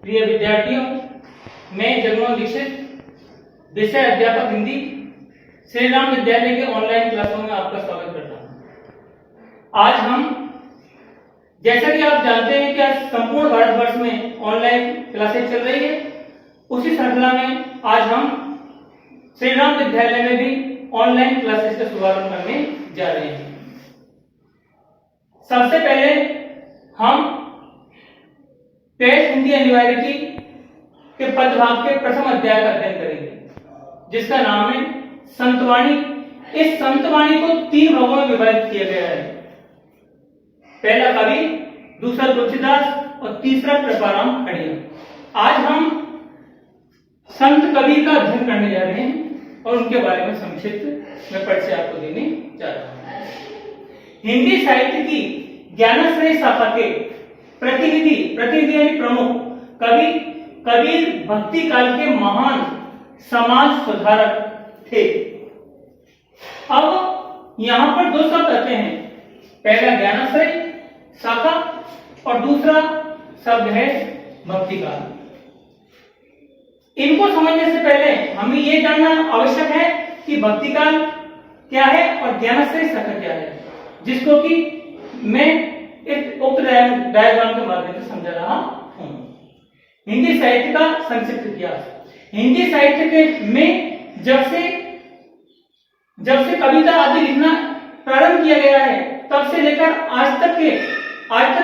प्रिय विद्यार्थियों, मैं जगमोहन दीक्षित, विषय अध्यापक हिंदी, श्री राम विद्यालय के ऑनलाइन क्लासों में आपका स्वागत करता हूं। आज हम, जैसा कि आप जानते हैं कि आज संपूर्ण भारतवर्ष में ऑनलाइन क्लासेस चल रही है, उसी श्रृंखला में आज हम श्री राम विद्यालय में भी ऑनलाइन क्लासेस का शुभारंभ करने जा रहे हैं। सबसे पहले हम टेस्ट हिंदी अनिवार्य के पदभाग के प्रथम अध्याय का अध्ययन करेंगे, जिसका नाम है संतवाणी। इस संतवाणी को 3 भागों में विभाजित किया गया है। पहला कवि, दूसरा तुलसीदास और तीसरा कृपाराम खड़िया। आज हम संत कवि का अध्ययन करने जा रहे हैं और उनके बारे में संक्षिप्त में परिचय आपको देने जा रहा हूं। हिंदी साहित्य की ज्ञानाश्रय शाखा के प्रतिनिधि यानी प्रमुख कवि कबीर भक्ति काल के महान समाज सुधारक थे। अब यहां पर 2 शब्द आते हैं, पहला ज्ञानाश्रय शाखा और दूसरा शब्द है भक्ति काल। इनको समझने से पहले हमें यह जानना आवश्यक है कि भक्ति काल क्या है और ज्ञानाश्रय शाखा क्या है, जिसको कि मैं एक उक्त डायग्राम के माध्यम से समझा रहा हूं। हिंदी साहित्य का संक्षिप्त इतिहास। हिंदी साहित्य के में जब से कविता आदि लिखना प्रारंभ किया गया है, तब से लेकर आज तक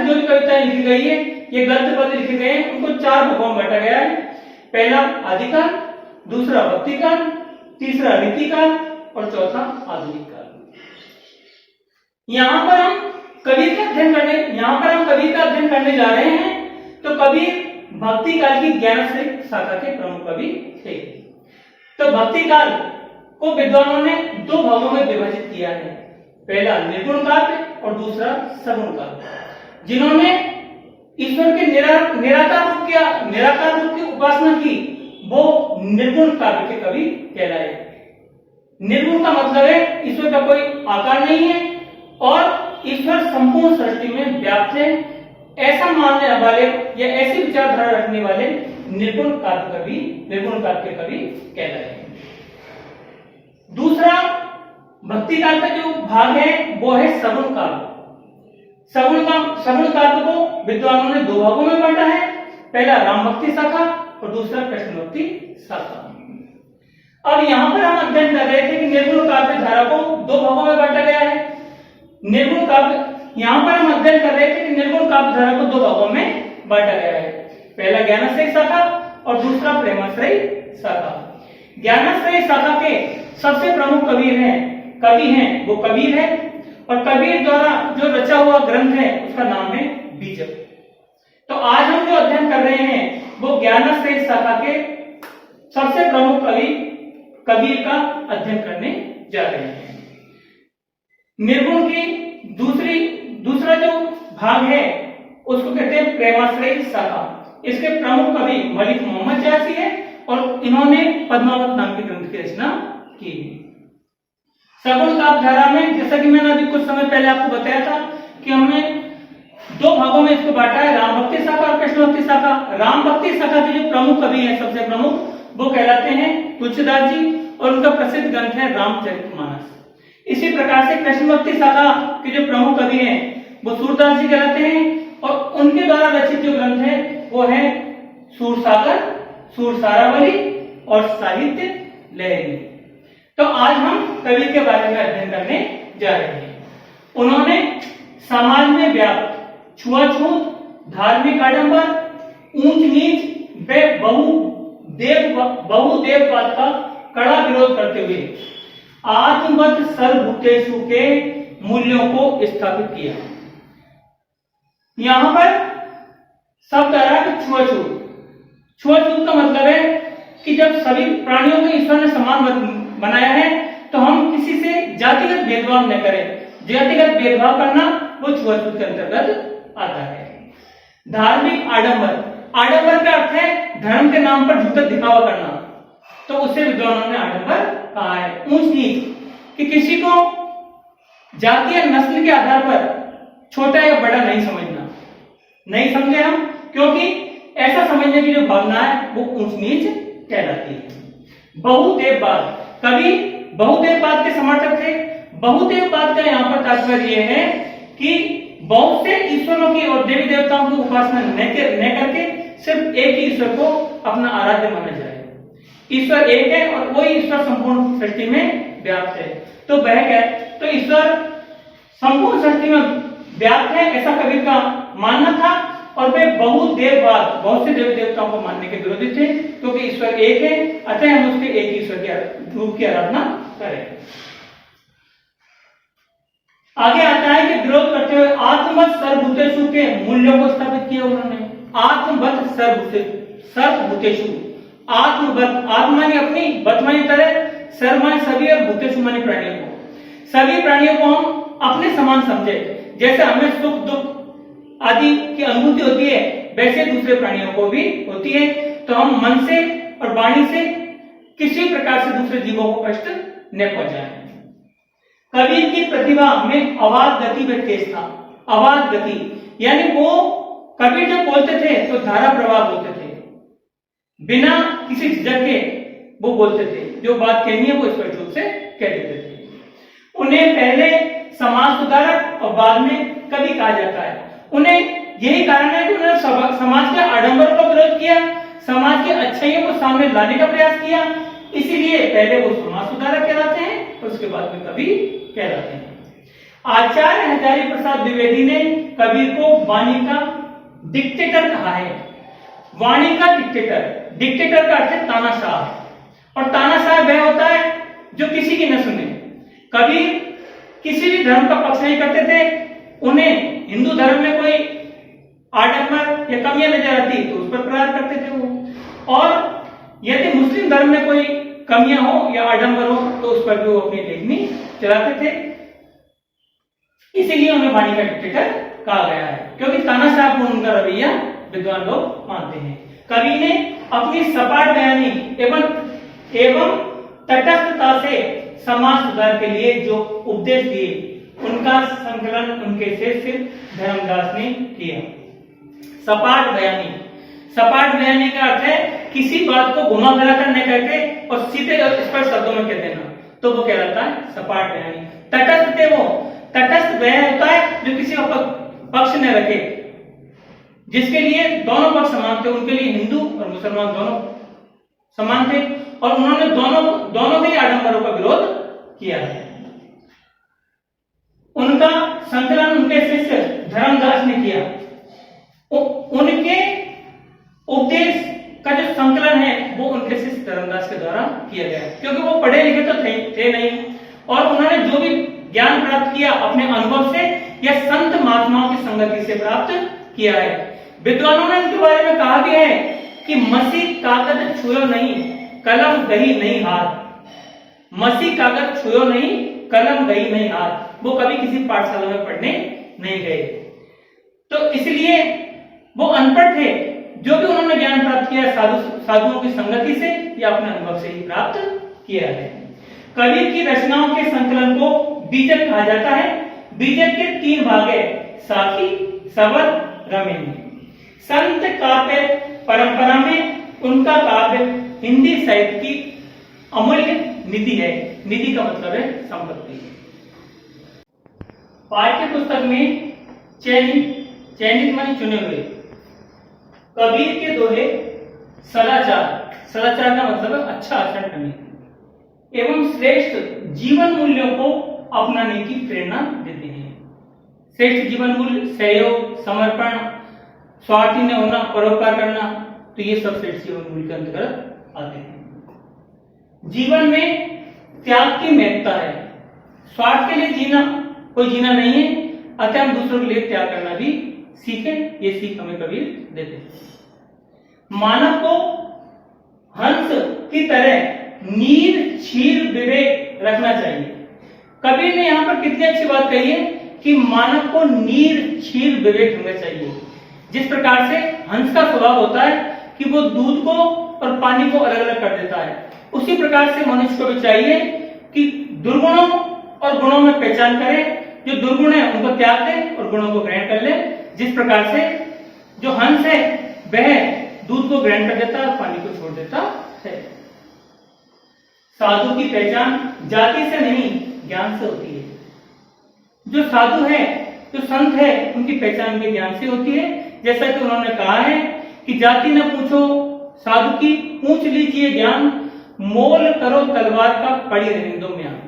जो कविताएं लिखी गई है, ये गद्य पद्य लिखे गए हैं, उनको 4 भागों में बांटा गया है। पहला आदिकाल, दूसरा भक्तिकाल, तीसरा रीतिकाल और चौथा आधुनिक काल। यहां पर हम कबीर का अध्ययन करने जा रहे हैं। तो कबीर भक्ति काल की ज्ञानाश्रय शाखा के प्रमुख कवि थे। तो भक्ति काल को विद्वानों ने 2 भागों में विभाजित किया है, पहला निर्गुण काव्य और दूसरा सगुण काव्य। जिन्होंने ईश्वर के निराकार रूप की उपासना की, वो निर्गुण काव्य के कवि कहलाए। निर्गुण का मतलब है ईश्वर का कोई आकार नहीं है और ईश्वर संपूर्ण सृष्टि में व्याप्त है, ऐसा मानने वाले या ऐसी विचारधारा रखने वाले निर्गुण काव्य के कवि कहलाए। दूसरा भक्ति काल का जो भाग है वो है सगुण काव्य। सगुण काव्य को विद्वानों ने 2 भागों में बांटा है, पहला राम भक्ति शाखा और दूसरा कृष्ण भक्ति शाखा। अब यहां पर हम अध्ययन कर रहे थे कि निर्गुण काव्य धारा को 2 भागों में बांटा गया है। निर्गुण काव्य यहां पर हम अध्ययन कर रहे थे कि निर्गुण काव्य धारा को 2 भागों में बांटा गया है, पहला ज्ञानाश्रय शाखा और दूसरा प्रेमाश्रय शाखा। ज्ञानाश्रय शाखा के सबसे प्रमुख कवि हैं वो कबीर है, और कबीर द्वारा जो रचा हुआ ग्रंथ है उसका नाम है बीजक। तो आज हम जो अध्ययन कर रहे हैं वो ज्ञानाश्रय शाखा के सबसे प्रमुख कवि कबीर का अध्ययन करने जा रहे हैं। निर्गुण की दूसरा जो भाग है उसको कहते हैं प्रेमाश्रय शाखा। इसके प्रमुख कवि मलिक मोहम्मद जासी है और इन्होंने पद्मावत नाम के ग्रंथ की रचना की। सगुण काव्य धारा में, जैसा कि मैंने अभी कुछ समय पहले आपको बताया था कि हमने 2 भागों में इसको बांटा है, राम भक्ति शाखा और कृष्ण भक्ति शाखा। राम भक्ति शाखा के जो प्रमुख कवि हैं, सबसे प्रमुख, वो कहलाते हैं तुलसीदास जी और उनका प्रसिद्ध ग्रंथ है रामचरितमानस। इसी प्रकार से कृष्ण भक्ति शाखा के जो प्रमुख कवि हैं वो सूरदास जी कहलाते हैं और उनके द्वारा रचित जो ग्रंथ है वो है सूरसागर, सूरसारावली और साहित्य लहरी। तो आज हम कबीर के बारे में अध्ययन करने जा रहे हैं। उन्होंने समाज में व्याप्त छुआछूत, धार्मिक आडंबर, ऊंच नीच व बहुदेववाद का कड़ा विरोध करते हुए आत्मवत सर्वभूतेषु के मूल्यों को स्थापित किया। यहां पर शब्द आ रहा है छुआछूत का मतलब है कि जब सभी प्राणियों को ईश्वर ने समान बनाया है तो हम किसी से जातिगत भेदभाव न करें। जातिगत भेदभाव करना वो छुआछूत के अंतर्गत आता है। धार्मिक आडंबर का अर्थ है धर्म के नाम पर झूठा दिखावा करना, तो उससे विद्वानों ने आडंबर कहा है। ऊंच नीच कि किसी को जाति या नस्ल के आधार पर छोटा या बड़ा नहीं समझना, नहीं समझे हम, क्योंकि ऐसा समझने की जो भावना है वो ऊंच नीच कहलाती है। बहुदेववाद, कवि बहुदेववाद के समर्थक थे। बहुदेववाद का यहाँ पर तात्पर्य यह है कि बहुत से ईश्वरों की और देवी देवताओं की उपासना न करके सिर्फ एक ही ईश्वर को अपना आराध्य माना जाए। ईश्वर एक है और वही ईश्वर संपूर्ण सृष्टि में व्याप्त है। तो वह क्या है, तो ईश्वर संपूर्ण सृष्टि में व्याप्त है ऐसा कवि का मानना था। और वे बहुदेववाद, बहुत से देवी देवताओं को मानने के विरोधी थे, क्योंकि ईश्वर एक है, अतः हम उसके एक ईश्वर के रूप की आराधना करें। आगे आता है कि विरोध करते हुए आत्मवत् सर्वभूतेषु के मूल्यों को स्थापित किया उन्होंने। आत्मवत् सर्वभूतेषु, आत्मवत्, आत्मा माने अपनी, वत् माने तरह, सर्व माने सभी और भूतेषु माने प्राणियों को। सभी प्राणियों को हम अपने समान समझे। जैसे हमें सुख दुख आदि की अनुभूति होती है, वैसे दूसरे प्राणियों को भी होती है। तो हम मन से और वाणी से किसी प्रकार से दूसरे जीवों को कष्ट न पहुंचाएं। कबीर की प्रतिभा में अवाध गति में तेज था। अवाध गति यानी वो कबीर जब बोलते थे तो धारा प्रवाह बोलते थे, बिना किसी झिझक के वो बोलते थे। जो बात कहनी है वो स्पष्ट रूप से कह देते थे। उन्हें पहले समाज सुधारक और बाद में कवि कहा जाता है। उन्हें यही कारण है कि उन्होंने समाज के आडंबरों का विरोध किया, समाज की अच्छाइयों को सामने लाने का प्रयास किया। इसीलिए पहले वो समाज सुधारक कहलाते हैं और उसके बाद में कवि कहलाते हैं। आचार्य हजारी प्रसाद द्विवेदी ने कबीर को वाणी का डिक्टेटर कहा है। वाणी का डिक्टेटर, डिक्टेटर का अर्थ है तानाशाह। और तानाशाह वह होता है जो किसी की न सुने। कबीर किसी भी धर्म का पक्ष नहीं करते थे। उन्हें हिंदू धर्म में कोई आडंबर या कमियां नजर आती तो उस पर प्रहार करते थे वो, और यदि मुस्लिम धर्म में कोई कमियां हो या आडंबर हो तो उस पर भी वो अपनी लेखनी चलाते थे। इसीलिए उन्हें वाणी का डिक्टेटर कहा गया है, क्योंकि तानाशाह को उनका रवैया विद्वान लोग मानते हैं। कवि ने अपनी सपाट बयानी एवं तटस्थता से समाज सुधार के लिए जो उपदेश दिए उनका संकलन उनके शिष्य धर्मदास ने किया। सपाट बयानी, सपाट बयानी का अर्थ है किसी बात को घुमा फिरा कर न करके और सीधे और स्पष्ट शब्दों में कह देना, तो वो कहलाता है सपाट बयानी। तटस्थ थे वो, तटस्थ वह होता है जो किसी पक्ष न रखे, जिसके लिए दोनों पक्ष समान थे। उनके लिए हिंदू और मुसलमान दोनों समान थे और उन्होंने दोनों के आडंबरों का विरोध किया है। उनका संकलन उनके शिष्य धर्मदास ने किया। उनके उपदेश का जो संकलन है वो उनके शिष्य धर्मदास के द्वारा किया गया, क्योंकि वो पढ़े लिखे तो थे नहीं, और उन्होंने जो भी ज्ञान प्राप्त किया अपने अनुभव से या संत महात्माओं की संगति से प्राप्त किया है। विद्वानों ने इनके बारे में कहा भी है कि मसी कागज छुयो नहीं, कलम गही नहीं हाथ। मसी कागज छुयो नहीं, कलम गई नहीं हाथ। वो कभी किसी पाठशाला में पढ़ने नहीं गए, तो इसलिए वो अनपढ़ थे। जो भी उन्होंने ज्ञान प्राप्त किया साधुओं की संगति से या अपने अनुभव से ही प्राप्त किया है। कबीर की रचनाओं के संकलन को बीजक कहा जाता है। बीजक के 3 भाग है, साखी, सवर, रमेनी। संत काव्य परंपरा में उनका काव्य हिंदी साहित्य की अमूल्य निधि है। निधि का मतलब है संपत्ति। पाठ्य पुस्तक में चयनित माने चुने हुए कबीर के दोहे सदाचार, सदाचार का मतलब है अच्छा आचरण करने एवं श्रेष्ठ जीवन मूल्यों को अपनाने की प्रेरणा देते हैं। श्रेष्ठ जीवन मूल्य सहयोग, समर्पण, स्वार्थी न होना, परोपकार करना, तो ये सब श्रेष्ठ जीवन मूल्य के अंतर्गत आते हैं। जीवन में त्याग की महत्ता है। स्वार्थ के लिए जीना कोई जीना नहीं है, अतः हम दूसरों के लिए त्याग करना भी सीखें। ये सीख हमें कबीर देते हैं। मानव को हंस की तरह नीर क्षीर विवेक रखना चाहिए। कबीर ने यहाँ पर कितनी अच्छी बात कही है कि मानव को नीर क्षीर विवेक होना चाहिए। जिस प्रकार से हंस का स्वभाव होता है कि वो दूध को और पानी को अलग अलग कर देता है, उसी प्रकार से मनुष्य को भी चाहिए कि दुर्गुणों और गुणों में पहचान करे। जो दुर्गुण है उनको त्याग दे और गुणों को ग्रहण कर ले। जिस प्रकार से जो हंस है वह दूध को ग्रहण कर देता है और पानी को छोड़ देता है। साधु की पहचान जाति से नहीं ज्ञान से होती है। जो साधु है, जो संत है, उनकी पहचान भी ज्ञान से होती है। जैसा कि उन्होंने कहा है कि जाति न पूछो साधु की, पूछ लीजिए ज्ञान, मोल करो तलवार का पड़ी रहने दो म्यान।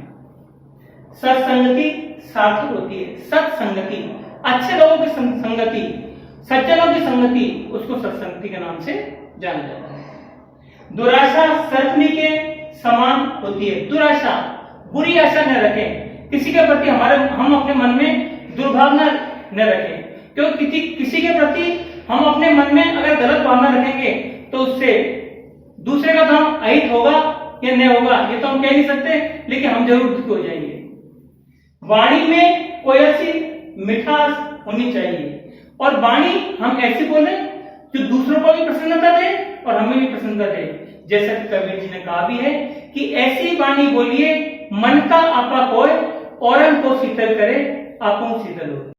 सत्संगति सार्थक होती है। सत्संगति, अच्छे लोगों की संगति, सज्जनों की संगति, उसको सत्संगति के नाम से जाना जाता है। दुराशा सर्पनी के समान होती है। दुराशा, बुरी आशा न रखें किसी के प्रति, हम अपने मन में दुर्भावना न रखें, क्योंकि किसी के प्रति हम अपने मन में अगर गलत भावना रखेंगे तो उससे दूसरे का काम अहित होगा या नहीं होगा ये तो हम कह नहीं सकते, लेकिन हम जरूर दुखी हो जाएंगे। वाणी में कोई ऐसी मिठास होनी चाहिए और वाणी हम ऐसी बोले जो दूसरों को भी प्रसन्नता दे और हमें भी प्रसन्नता दे। जैसा कि कबीर जी ने कहा भी है कि ऐसी वाणी बोलिए मन का आपा कोय, औरन को शीतल करे, आपो शीतल हो।